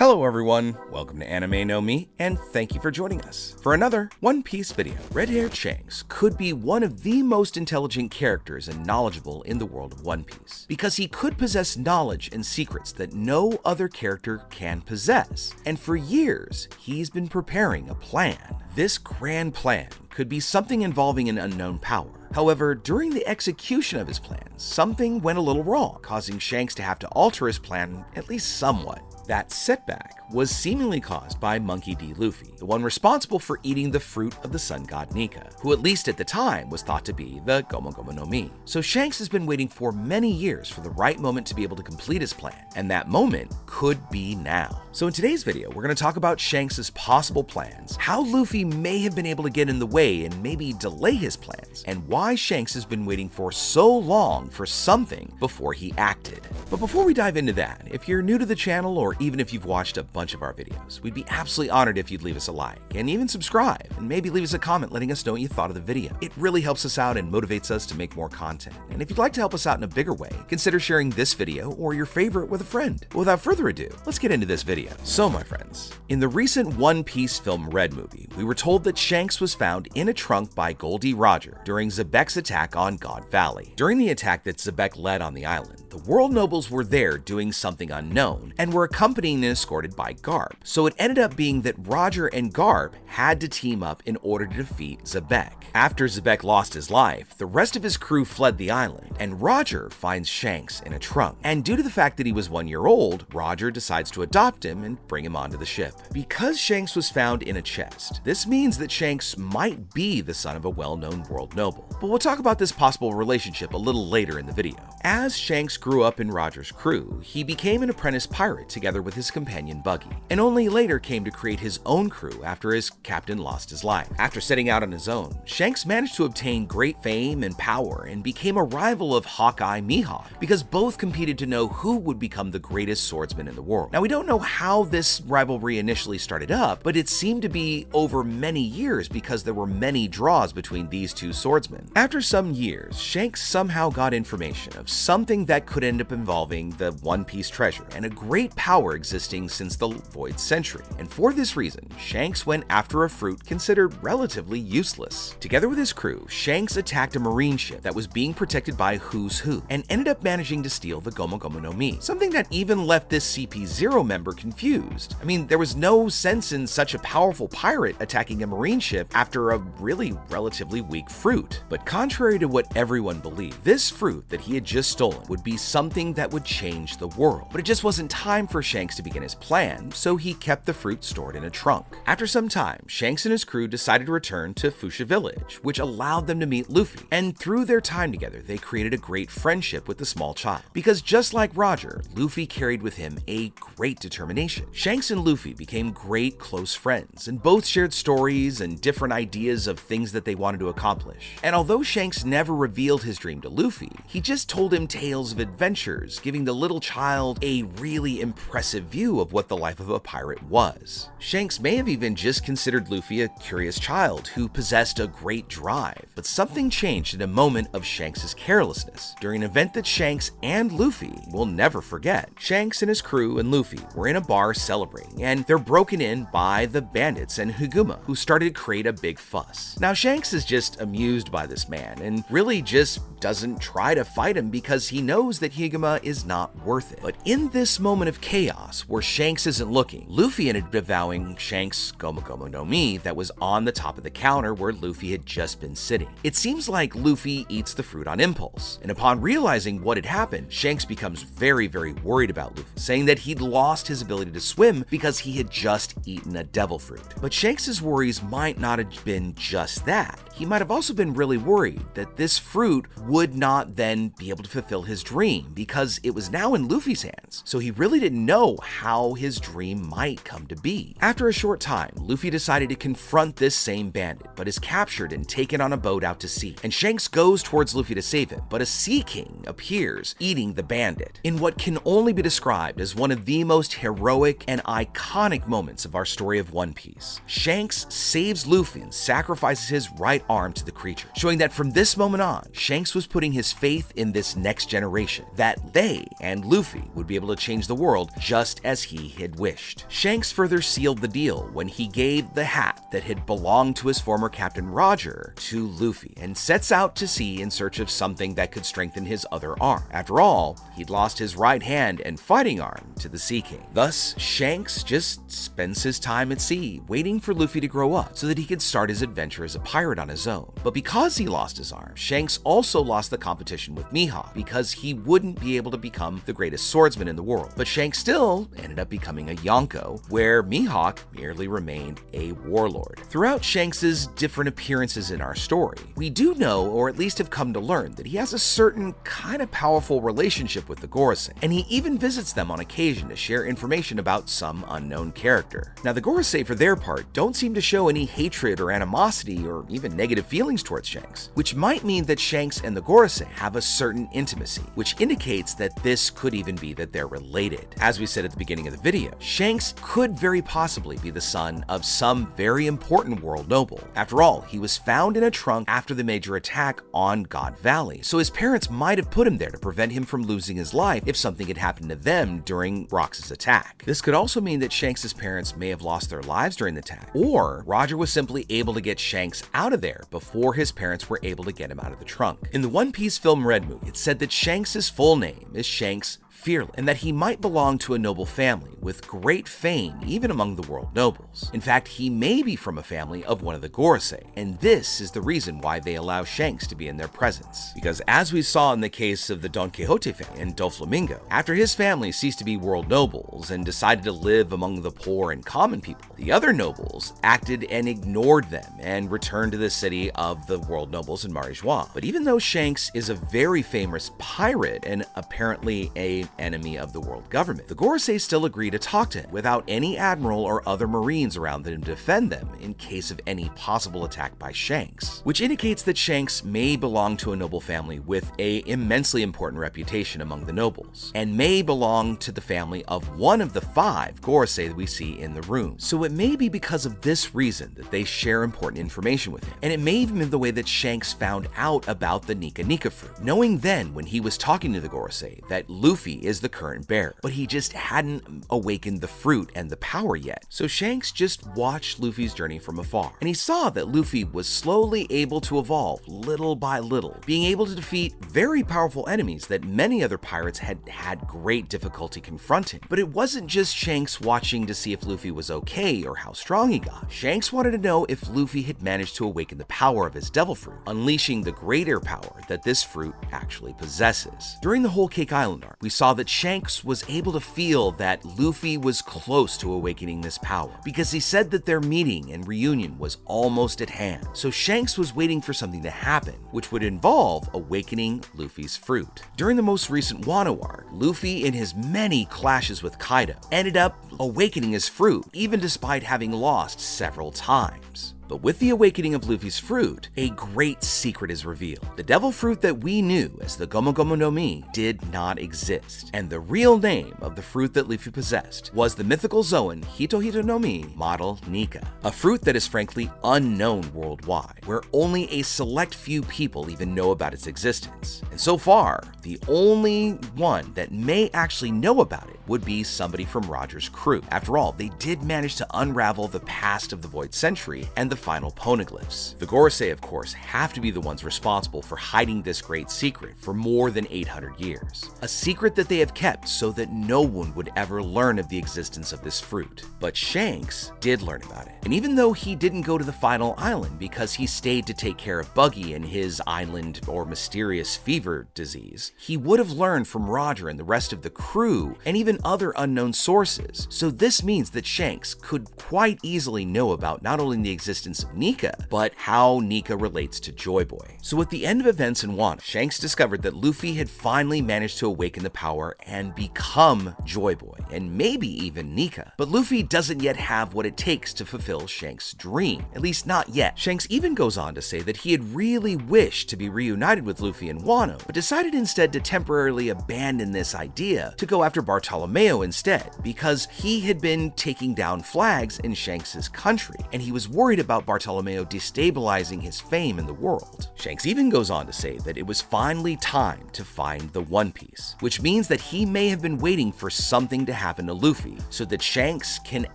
Hello everyone, welcome to Anime No Me, and thank you for joining us for another One Piece video. Red-haired Shanks could be one of the most intelligent characters and knowledgeable in the world of One Piece, because he could possess knowledge and secrets that no other character can possess, and for years, he's been preparing a plan. This grand plan could be something involving an unknown power. However, during the execution of his plan, something went a little wrong, causing Shanks to have to alter his plan at least somewhat. That setback was seemingly caused by Monkey D. Luffy, the one responsible for eating the fruit of the sun god Nika, who at least at the time was thought to be the Gomu Gomu no Mi. So Shanks has been waiting for many years for the right moment to be able to complete his plan, and that moment could be now. So in today's video, we're going to talk about Shanks' possible plans, how Luffy may have been able to get in the way and maybe delay his plans, and why Shanks has been waiting for so long for something before he acted. But before we dive into that, if you're new to the channel or even if you've watched a bunch of our videos, we'd be absolutely honored if you'd leave us a like and even subscribe and maybe leave us a comment letting us know what you thought of the video. It really helps us out and motivates us to make more content. And if you'd like to help us out in a bigger way, consider sharing this video or your favorite with a friend. But without further ado, let's get into this video. So my friends, in the recent One Piece film Red movie, we were told that Shanks was found in a trunk by Goldie Roger during Zebek's attack on God Valley. During the attack that Zebek led on the island, the world nobles were there doing something unknown and were accompanied and escorted by Garp. So it ended up being that Roger and Garp had to team up in order to defeat Zebek. After Zebek lost his life, the rest of his crew fled the island, and Roger finds Shanks in a trunk. And due to the fact that he was 1 year old, Roger decides to adopt him and bring him onto the ship. Because Shanks was found in a chest, this means that Shanks might be the son of a well-known world noble. But we'll talk about this possible relationship a little later in the video. As Shanks grew up in Roger's crew, he became an apprentice pirate together with his companion Buggy, and only later came to create his own crew after his captain lost his life. After setting out on his own, Shanks managed to obtain great fame and power and became a rival of Hawkeye Mihawk, because both competed to know who would become the greatest swordsman in the world. Now we don't know how this rivalry initially started up, but it seemed to be over many years because there were many draws between these two swordsmen. After some years, Shanks somehow got information of something that could end up involving the One Piece treasure and a great power existing since the Void Century. And for this reason, Shanks went after a fruit considered relatively useless. Together with his crew, Shanks attacked a marine ship that was being protected by Who's Who and ended up managing to steal the Gomu Gomu no Mi, something that even left this CP0 member confused. I mean, there was no sense in such a powerful pirate attacking a marine ship after a really relatively weak fruit. But contrary to what everyone believed, this fruit that he had just stolen would be something that would change the world. But it just wasn't time for Shanks to begin his plan, so he kept the fruit stored in a trunk. After some time, Shanks and his crew decided to return to Fuchsia Village, which allowed them to meet Luffy, and through their time together, they created a great friendship with the small child. Because just like Roger, Luffy carried with him a great determination. Shanks and Luffy became great close friends, and both shared stories and different ideas of things that they wanted to accomplish. And although Shanks never revealed his dream to Luffy, he just told him tales of adventures, giving the little child a really impressive view of what the life of a pirate was. Shanks may have even just considered Luffy a curious child who possessed a great drive, but something changed in a moment of Shanks' carelessness during an event that Shanks and Luffy will never forget. Shanks and his crew and Luffy were in a bar celebrating, and they're broken in by the bandits and Higuma, who started to create a big fuss. Now Shanks is just amused by this man and really just doesn't try to fight him because he knows that Higuma is not worth it. But in this moment of chaos where Shanks isn't looking, Luffy ended up devouring Shanks' Gomu Gomu no Mi that was on the top of the counter where Luffy had just been sitting. It seems like Luffy eats the fruit on impulse, and upon realizing what had happened, Shanks becomes very worried about Luffy, saying that he'd lost his ability to swim because he had just eaten a devil fruit. But Shanks' worries might not have been just that. He might have also been really worried that this fruit would not then be able to fulfill his dream because it was now in Luffy's hands, so he really didn't know how his dream might come to be. After a short time, Luffy decided to confront this same bandit, but is captured and taken on a boat out to sea. And Shanks goes towards Luffy to save him, but a Sea King appears, eating the bandit, in what can only be described as one of the most heroic and iconic moments of our story of One Piece. Shanks saves Luffy and sacrifices his right arm to the creature, showing that from this moment on, Shanks was putting his faith in this next generation realization that they and Luffy would be able to change the world just as he had wished. Shanks further sealed the deal when he gave the hat that had belonged to his former captain Roger to Luffy and sets out to sea in search of something that could strengthen his other arm. After all, he'd lost his right hand and fighting arm to the Sea King. Thus, Shanks just spends his time at sea waiting for Luffy to grow up so that he could start his adventure as a pirate on his own. But because he lost his arm, Shanks also lost the competition with Mihawk because he wouldn't be able to become the greatest swordsman in the world. But Shanks still ended up becoming a Yonko, where Mihawk merely remained a warlord. Throughout Shanks's different appearances in our story, we do know, or at least have come to learn, that he has a certain kind of powerful relationship with the Gorosei, and he even visits them on occasion to share information about some unknown character. Now, the Gorosei, for their part, don't seem to show any hatred or animosity or even negative feelings towards Shanks, which might mean that Shanks and the Gorosei have a certain intimacy, which indicates that this could even be that they're related. As we said at the beginning of the video, Shanks could very possibly be the son of some very important world noble. After all, he was found in a trunk after the major attack on God Valley, so his parents might have put him there to prevent him from losing his life if something had happened to them during Rox's attack. This could also mean that Shanks' parents may have lost their lives during the attack, or Roger was simply able to get Shanks out of there before his parents were able to get him out of the trunk. In the One Piece film Red movie, it said that Shanks' full name is Shanks Fearless, and that he might belong to a noble family with great fame even among the world nobles. In fact, he may be from a family of one of the Gorosei, and this is the reason why they allow Shanks to be in their presence. Because as we saw in the case of the Don Quixote family and Doflamingo, after his family ceased to be world nobles and decided to live among the poor and common people, the other nobles acted and ignored them and returned to the city of the world nobles in Marijois. But even though Shanks is a very famous pirate and apparently an enemy of the world government, the Gorosei still agree to talk to him without any admiral or other marines around them to defend them in case of any possible attack by Shanks, which indicates that Shanks may belong to a noble family with an immensely important reputation among the nobles, and may belong to the family of one of the 5 Gorosei that we see in the room. So it may be because of this reason that they share important information with him, and it may even be the way that Shanks found out about the Nika fruit, knowing then when he was talking to the Gorosei that Luffy is the current bearer, but he just hadn't awakened the fruit and the power yet. So Shanks just watched Luffy's journey from afar, and he saw that Luffy was slowly able to evolve little by little, being able to defeat very powerful enemies that many other pirates had had great difficulty confronting. But it wasn't just Shanks watching to see if Luffy was okay or how strong he got. Shanks wanted to know if Luffy had managed to awaken the power of his devil fruit, unleashing the greater power that this fruit actually possesses. During the Whole Cake Island arc, we saw that Shanks was able to feel that Luffy was close to awakening this power, because he said that their meeting and reunion was almost at hand. So Shanks was waiting for something to happen, which would involve awakening Luffy's fruit. During the most recent Wano arc, Luffy, in his many clashes with Kaido, ended up awakening his fruit, even despite having lost several times. But with the awakening of Luffy's fruit, a great secret is revealed. The devil fruit that we knew as the Gomu Gomu no Mi did not exist, and the real name of the fruit that Luffy possessed was the mythical Zoan Hito Hito no Mi model Nika, a fruit that is frankly unknown worldwide, where only a select few people even know about its existence. And so far, the only one that may actually know about it would be somebody from Roger's crew. After all, they did manage to unravel the past of the Void Century and the final poneglyphs. The Gorosei, of course, have to be the ones responsible for hiding this great secret for more than 800 years. A secret that they have kept so that no one would ever learn of the existence of this fruit. But Shanks did learn about it. And even though he didn't go to the final island because he stayed to take care of Buggy and his island or mysterious fever disease, he would have learned from Roger and the rest of the crew and even other unknown sources. So this means that Shanks could quite easily know about not only the existence of Nika, but how Nika relates to Joy Boy. So at the end of events in Wano, Shanks discovered that Luffy had finally managed to awaken the power and become Joy Boy, and maybe even Nika. But Luffy doesn't yet have what it takes to fulfill Shanks' dream, at least not yet. Shanks even goes on to say that he had really wished to be reunited with Luffy in Wano, but decided instead to temporarily abandon this idea to go after Bartolomeo Bartolomeo instead, because he had been taking down flags in Shanks' country, and he was worried about Bartolomeo destabilizing his fame in the world. Shanks even goes on to say that it was finally time to find the One Piece, which means that he may have been waiting for something to happen to Luffy so that Shanks can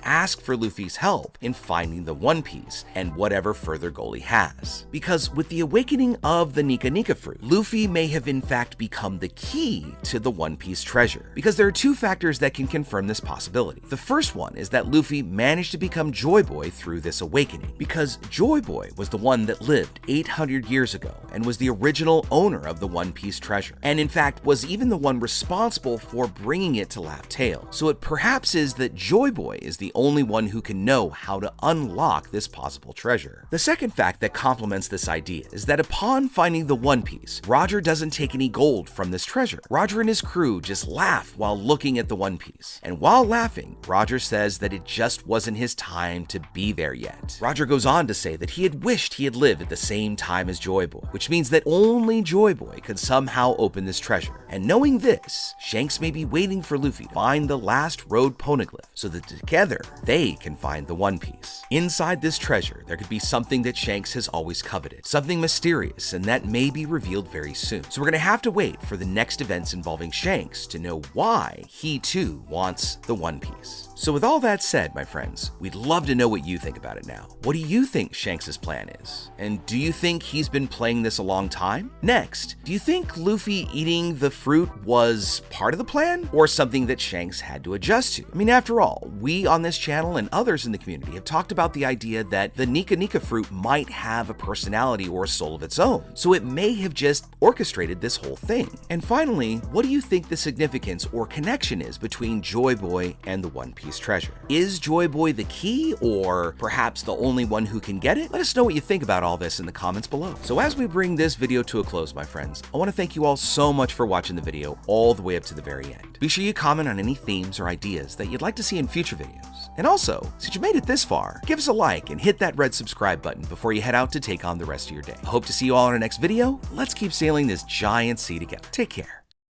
ask for Luffy's help in finding the One Piece and whatever further goal he has. Because with the awakening of the Nika Nika fruit, Luffy may have in fact become the key to the One Piece treasure. Because there are two factors that can confirm this possibility. The first one is that Luffy managed to become Joy Boy through this awakening, because Joy Boy was the one that lived 800 years ago and was the original owner of the One Piece treasure, and in fact was even the one responsible for bringing it to Laugh Tale. So it perhaps is that Joy Boy is the only one who can know how to unlock this possible treasure. The second fact that complements this idea is that upon finding the One Piece, Roger doesn't take any gold from this treasure. Roger and his crew just laugh while looking at the One Piece, and while laughing, Roger says that it just wasn't his time to be there yet. Roger goes on to say that he had wished he had lived at the same time as Joy Boy, which means that only Joy Boy could somehow open this treasure. And knowing this, Shanks may be waiting for Luffy to find the last road poneglyph so that together they can find the One Piece. Inside this treasure, there could be something that Shanks has always coveted, something mysterious, and that may be revealed very soon. So we're gonna have to wait for the next events involving Shanks to know why he too wants the One Piece. So with all that said, my friends, we'd love to know what you think about it now. What do you think Shanks' plan is? And do you think he's been playing this a long time? Next, do you think Luffy eating the fruit was part of the plan or something that Shanks had to adjust to? I mean, after all, we on this channel and others in the community have talked about the idea that the Nika Nika fruit might have a personality or a soul of its own, so it may have just orchestrated this whole thing. And finally, what do you think the significance or connection is between Joy Boy and the One Piece treasure? Is Joy Boy the key, or perhaps the only one who can get it? Let us know what you think about all this in the comments below. So as we bring this video to a close, my friends, I want to thank you all so much for watching the video all the way up to the very end. Be sure you comment on any themes or ideas that you'd like to see in future videos. And also, since you made it this far, give us a like and hit that red subscribe button before you head out to take on the rest of your day. I hope to see you all in our next video. Let's keep sailing this giant sea together. Take care.